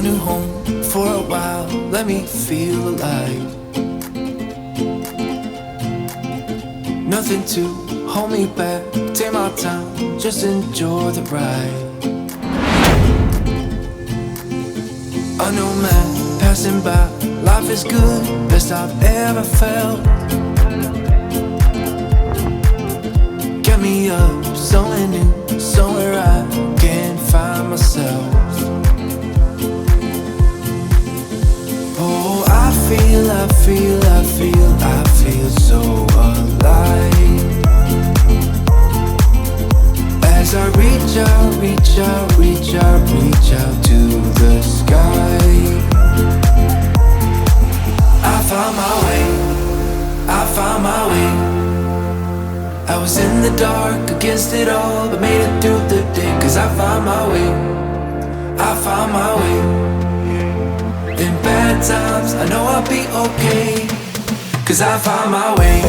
new home for a while, let me feel alive. Nothing to hold me back, take my time, just enjoy the ride. A new man passing by, life is good, best I've ever felt. Get me up, somewhere new, somewhere I can find myself. Oh, I feel so alive. As I reach out to the sky. I found my way. I was in the dark against it all, but made it through the day. Cause I found my way. In bad times, I know I'll be okay. Cause I found my way.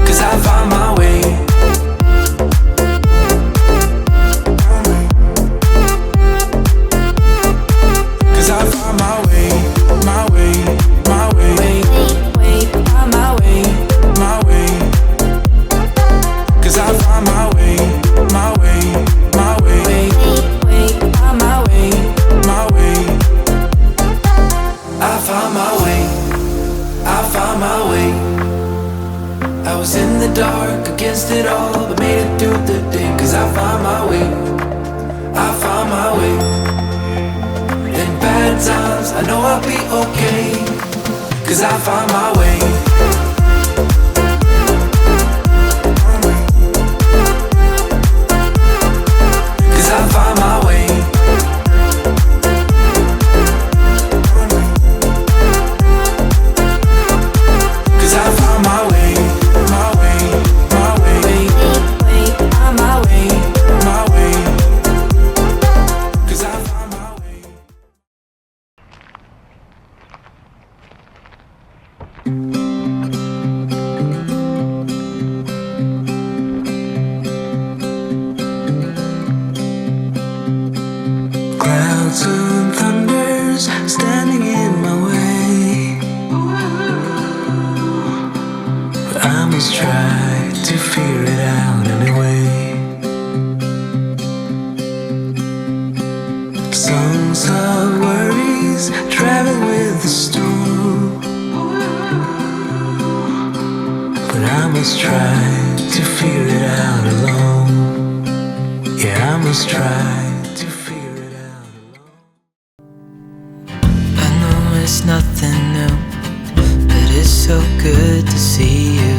Cause I found my way. Cause I found my way. My way. Find my way. My way. Cause I found my way. My way. Find my way. My way. I found my way. I was in the dark against it all, but made it through the day. Cause I found my way. In bad times, I know I'll be okay. Cause I found my way. Cause I found my way. Cause I found my way. My way. Find my way. My way. Cause I found my way. Clouds and thunders standing in my way, but I must try to figure it out anyway. Songs of worries travel with the storm, but I must try to figure it out alone. Yeah, I must try to figure it out alone. I know it's nothing new, but it's so good to see you.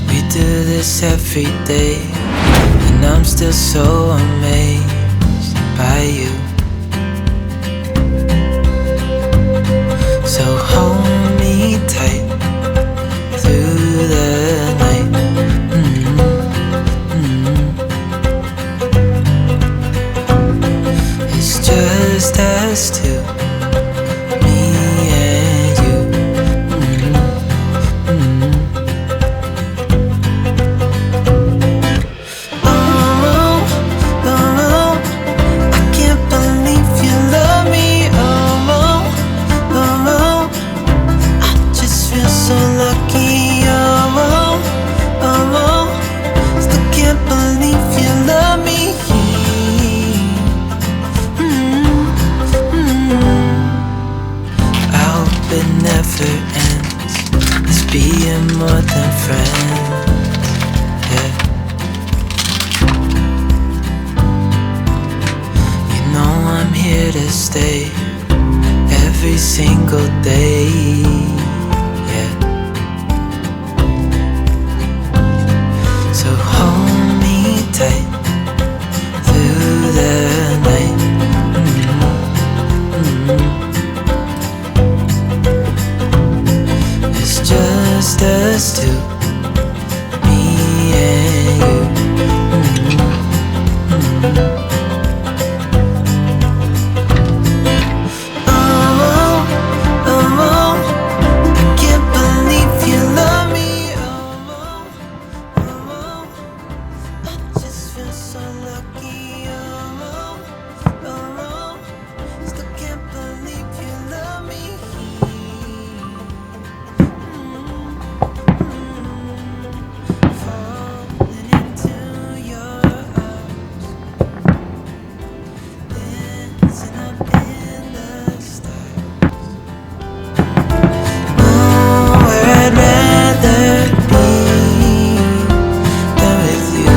We do this every day, and I'm still so amazed by you. So hold me tight through the night. It's just us two, me and you. Oh, I can't believe you love me. Oh, I just feel so lucky. Still can't believe you love me. I hope it never ends, this being more than friends. Yeah. You know I'm here to stay every single day. Yeah. So hold me tight through the night. It's just us two, me and you. so lucky. Oh, oh, oh. Still can't believe you love me. Falling into your arms, dancing up in the stars. Oh, where I'd rather be than with you.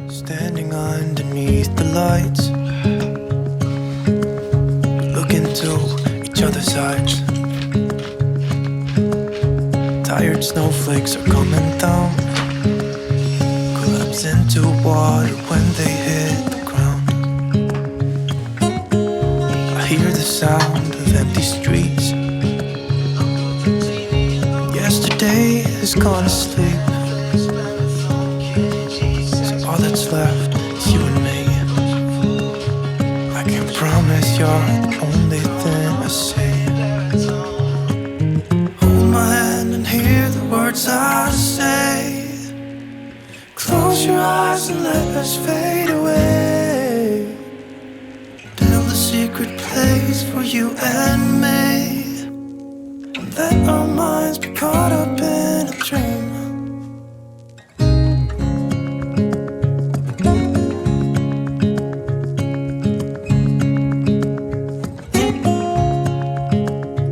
Standing underneath the lights, look into each other's eyes. Tired snowflakes are coming down, collapse into water when they hit the ground. I hear the sound of empty streets. Yesterday has gone to sleep. All that's left is you and me. I can promise you're the only thing I see. Hold my hand and hear the words I say. Close your eyes and let us fade away. Build a secret place for you and me. Let our minds be caught